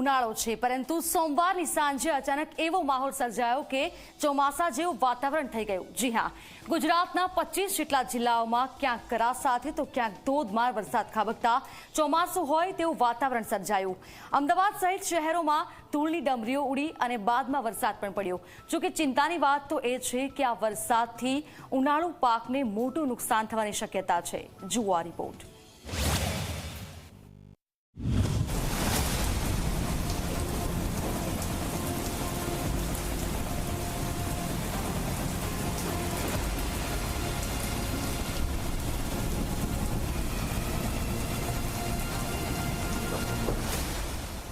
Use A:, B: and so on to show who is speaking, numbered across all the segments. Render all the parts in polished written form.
A: ઉનાળો છે, પરંતુ સોમવારની સાંજે અચાનક એવો માહોલ સર્જાયો કે ચોમાસા જેવું વાતાવરણ થઈ ગયું। જી હા, ગુજરાતના 25 જેટલા જિલ્લાઓમાં ક્યાંક કરા સાથે તો ક્યાંક ધોધમાર વરસાદ ખાબકતા ચોમાસું હોય તેવું વાતાવરણ સર્જાયું। અમદાવાદ સહિત શહેરોમાં ધૂળની ડમરીઓ ઉડી અને બાદમાં વરસાદ પણ પડ્યો। જોકે ચિંતાની વાત તો એ છે કે આ વરસાદથી ઉનાળુ પાકને મોટું નુકસાન થવાની શક્યતા છે। જુઓ આ રિપોર્ટ।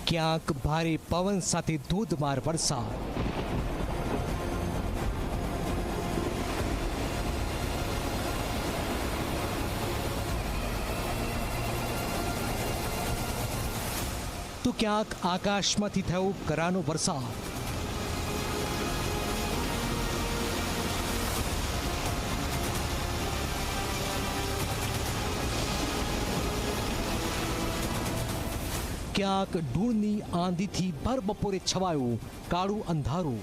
B: ક્યાંક ભારે પવન સાથે ધોધમાર વરસાદ, તો ક્યાંક આકાશમાંથી થયો કરાનો વરસાદ। ક્યાંક ધૂળની આંધીથી ભર બપોરે છવાયું કાળું અંધારું।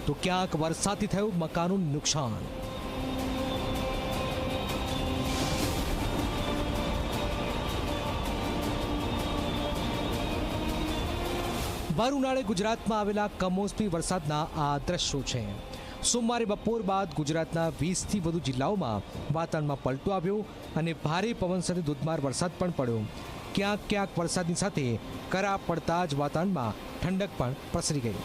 B: તો ક્યાંક વરસાદથી થયું મકાનોનું નુકસાન। ભર ઉનાળે ગુજરાતમાં આવેલા કમોસમી વરસાદના આ દ્રશ્યો છે। સોમવારે બપોર બાદ ગુજરાતના 20થી વધુ જિલ્લાઓમાં વાતાવરણમાં પલટો આવ્યો અને ભારે પવન સાથે ધોધમાર વરસાદ પણ પડ્યો। ક્યાંક ક્યાંક વરસાદની સાથે કરા પડતા જ વાતાવરણમાં ઠંડક પણ પ્રસરી ગઈ।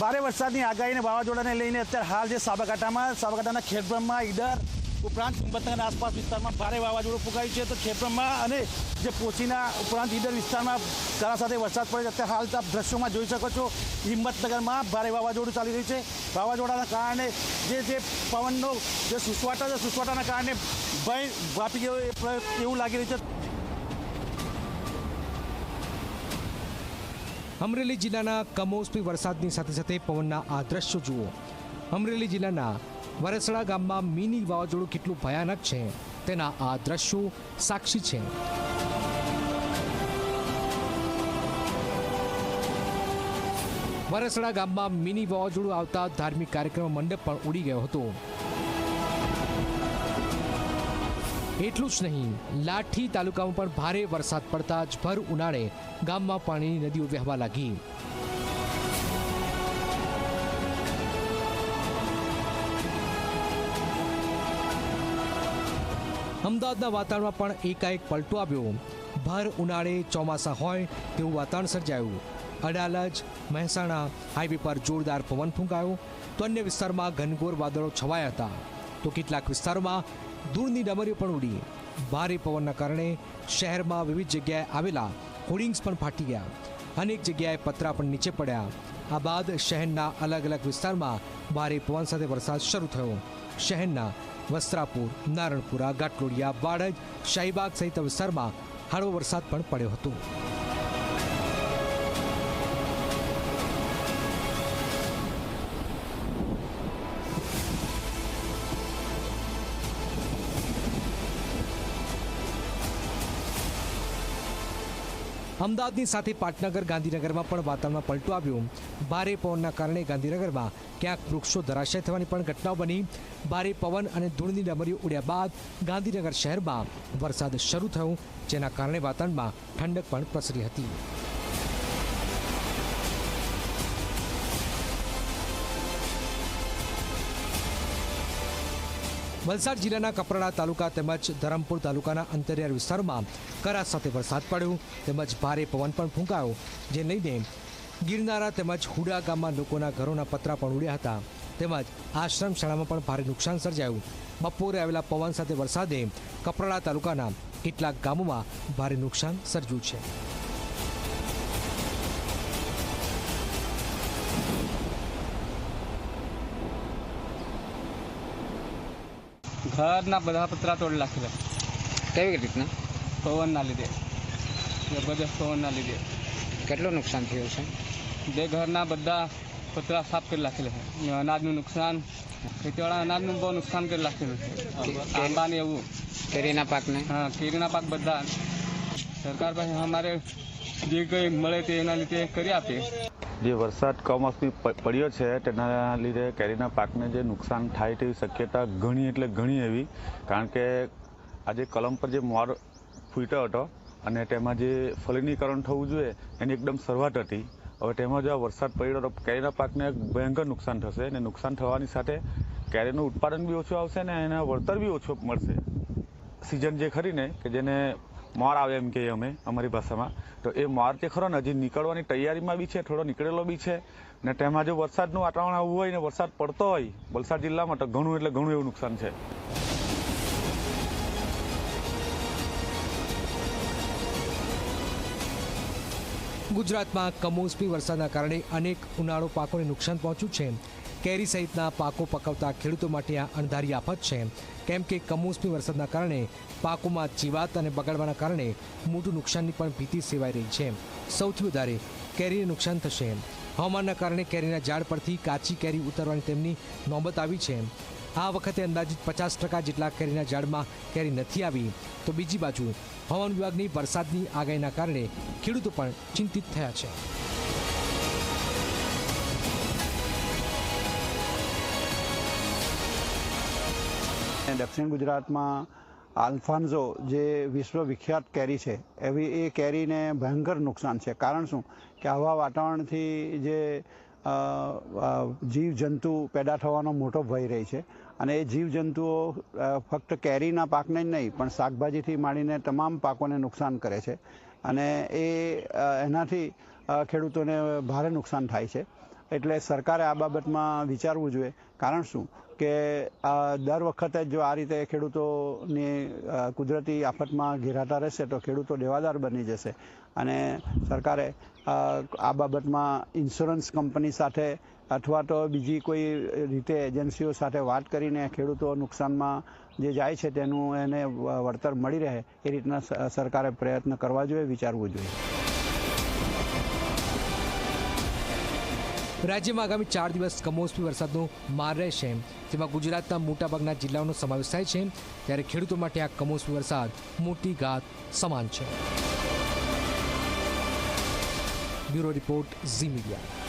C: ભારે વરસાદની આગાહી અને વાવાઝોડાને લઈને અત્યારે હાલ જે સાબરકાંઠાના ખેડબ્રહ્મા, ઈડર ઉપરાંત હિંમતનગર આસપાસ વિસ્તારમાં ભારે વાવાઝોડું ફૂંકાયું છે। તો ખેડબ્રહ્મા અને જે પોચીના ઉપરાંત ઈડર વિસ્તારમાં કરા સાથે વરસાદ પડે છે। અત્યારે હાલ આપ દ્રશ્યોમાં જોઈ શકો છો, હિંમતનગરમાં ભારે વાવાઝોડું ચાલી રહ્યું છે। વાવાઝોડાના કારણે જે પવનનો જે સુસવાટા છે, સુસવાટાના કારણે ભય વ્યાપી ગયો એવું લાગી રહ્યું છે।
B: અમરેલી જિલ્લાના કમોસમી વરસાદની સાથે સાથે પવનના આ દ્રશ્યો જુઓ। અમરેલી જિલ્લાના વરસડા ગામમાં મિની વાવાઝોડું કેટલું ભયાનક છે તેના આ દ્રશ્યો સાક્ષી છે। વરસડા ગામમાં મિની વાવાઝોડું આવતા ધાર્મિક કાર્યક્રમ મંડપ પણ ઉડી ગયો હતો। એટલું જ નહીં, લાઠી તાલુકામાં પણ ભારે વરસાદ પડતા જ ભર ઉનાળે ગામમાં પાણીની નદીઓ વહેવા લાગી। અમદાવાદના વાતાવરણમાં પણ એકાએક પલટો આવ્યો। ભર ઉનાળે ચોમાસા હોય તેવું વાતાવરણ સર્જાયું। અડાલજ મહેસાણા હાઈવે પર જોરદાર પવન ફૂંકાયો તો અન્ય વિસ્તારમાં ઘનઘોર વાદળો છવાયા હતા। તો કેટલાક વિસ્તારોમાં ધૂળની ડમરીઓ પણ ઉડી। ભારે પવનના કારણે શહેરમાં વિવિધ જગ્યાએ આવેલા હોર્ડિંગ્સ પણ ફાટી ગયા। અનેક જગ્યાએ પતરા પણ નીચે પડ્યા। આ બાદ શહેરના અલગ અલગ વિસ્તારમાં ભારે પવન સાથે વરસાદ શરૂ થયો। શહેરના વસ્ત્રાપુર, નારણપુરા, ઘાટલોડિયા, વાડજ, શાહીબાગ સહિત વિસ્તારમાં હળવો વરસાદ પણ પડ્યો હતો। અમદાવાદની સાથે પાટનગર, ગાંધીનગરમાં પણ વાતાવરણમાં પલટો આવ્યો। ભારે પવનના કારણે ગાંધીનગરમાં ક્યાંક વૃક્ષો ધરાશય થવાની પણ ઘટનાઓ બની। ભારે પવન અને ધૂળની ડમરીઓ ઉડ્યા બાદ ગાંધીનગર શહેરમાં વરસાદ શરૂ થયો, જેના કારણે વાતાવરણમાં ઠંડક પણ પ્રસરી હતી। વલસાડ જિલ્લાના કપરાડા તાલુકા તેમજ ધરમપુર તાલુકાના અંતરિયાળ વિસ્તારોમાં કરા સાથે વરસાદ પડ્યો તેમજ ભારે પવન પણ ફૂંકાયો, જે લઈને ગિરનારા તેમજ હુડા ગામમાં લોકોના ઘરોના પતરા પણ ઉડ્યા હતા। તેમજ આશ્રમ શાળામાં પણ ભારે નુકસાન સર્જાયું। બપોરે આવેલા પવન સાથે વરસાદે કપરાડા તાલુકાના કેટલાક ગામોમાં ભારે નુકસાન સર્જ્યું છે।
D: ઘરના બધા પતરા તોડી નાખેલા.
E: કેવી રીતના?
D: પવનના લીધે, જબરજસ્ત પવનના લીધે.
E: કેટલું નુકસાન થયું છે?
D: જે ઘરના બધા પતરા સાફ કરી નાખેલા છે. અનાજનું નુકસાન, ખેતીવાળા અનાજનું બહુ નુકસાન કરી નાખેલું છે. આંબાને એવું,
E: કેરીના પાકને?
D: હા, કેરીના પાક બધા. સરકાર પાસે અમારે જે કંઈ મળે તે એના લીધે કરી આપે.
F: જે વરસાદ કમોસમી પડ્યો છે તેના લીધે કેરીના પાકને જે નુકસાન થાય તેવી શક્યતા ઘણી એટલે ઘણી એવી, કારણ કે આજે કલમ પર જે મોર ફૂટ્યો હતો અને તેમાં જે ફલનીકરણ થવું જોઈએ એની એકદમ શરૂઆત હતી. હવે તેમાં જો વરસાદ પડ્યો તો કેરીના પાકને ભયંકર નુકસાન થશે અને નુકસાન થવાની સાથે કેરીનું ઉત્પાદન બી ઓછું આવશે ને એના વળતર બી ઓછું મળશે. સિઝન જે ખરીને કે જેને મોર આવે એમ કહીએ અમે અમારી ભાષામાં, તો એ મોર જે ખરો ને હજી નીકળવાની તૈયારીમાં બી છે, થોડો નીકળેલો બી છે ને તેમાં જો વરસાદનું વાતાવરણ આવું હોય ને વરસાદ પડતો હોય વલસાડ જિલ્લામાં તો ઘણું એટલે ઘણું એવું નુકસાન છે.
B: ગુજરાતમાં કમોસમી વરસાદના કારણે અનેક ઉનાળુ પાકોને નુકસાન પહોંચ્યું છે. કેરી સહિતના પાકો પકવતા ખેડૂતો માટે આ અણધારી આફત છે, કેમ કે કમોસમી વરસાદના કારણે પાકોમાં જીવાત અને બગાડવાના કારણે મોટું નુકસાનની પણ ભીતિ સેવાઈ રહી છે. સૌથી વધારે કેરીને નુકસાન થશે. હવામાનના કારણે કેરીના ઝાડ પરથી કાચી કેરી ઉતરવાની તેમની નોબત આવી છે. આ વખતે અંદાજિત 50% જેટલા કેરીના ઝાડમાં કેરી નથી આવી, તો બીજી બાજુ હવામાન વિભાગની વરસાદની આગાહીના કારણે ખેડૂતો પણ ચિંતિત થયા છે.
G: દક્ષિણ ગુજરાતમાં આલ્ફાન્ઝો જે વિશ્વ વિખ્યાત કેરી છે એવી એ કેરીને ભયંકર નુકસાન છે. કારણ શું કે આવા વાતાવરણથી જે જીવજંતુ પેદા થવાનો મોટો ભય રહી છે અને એ જીવજંતુઓ ફક્ત કેરીના પાકને જ નહીં પણ શાકભાજીથી માંડીને તમામ પાકોને નુકસાન કરે છે અને એનાથી ખેડૂતોને ભારે નુકસાન થાય છે. એટલે સરકારે આ બાબતમાં વિચારવું જોઈએ. કારણ શું કે દર વખતે જો આ રીતે ખેડૂતોની કુદરતી આફતમાં ઘેરાતા રહેશે તો ખેડૂતો દેવાદાર બની જશે અને સરકારે આ બાબતમાં ઇન્સ્યોરન્સ કંપની સાથે અથવા તો બીજી કોઈ રીતે એજન્સીઓ સાથે વાત કરીને ખેડૂતો નુકસાનમાં જે જાય છે તેનું એને વળતર મળી રહે એ રીતના સરકારે પ્રયત્ન કરવા જોઈએ, વિચારવું જોઈએ.
B: રાજ્યમાં આગામી 4 દિવસ કમોસમી વરસાદનો માર રહેશે, જેમાં ગુજરાતના મોટાભાગના જિલ્લાઓનો સમાવેશ થાય છે. ત્યારે ખેડૂતો માટે આ કમોસમી વરસાદ મોટી ઘાત સમાન છે. Bureau report, Zee media.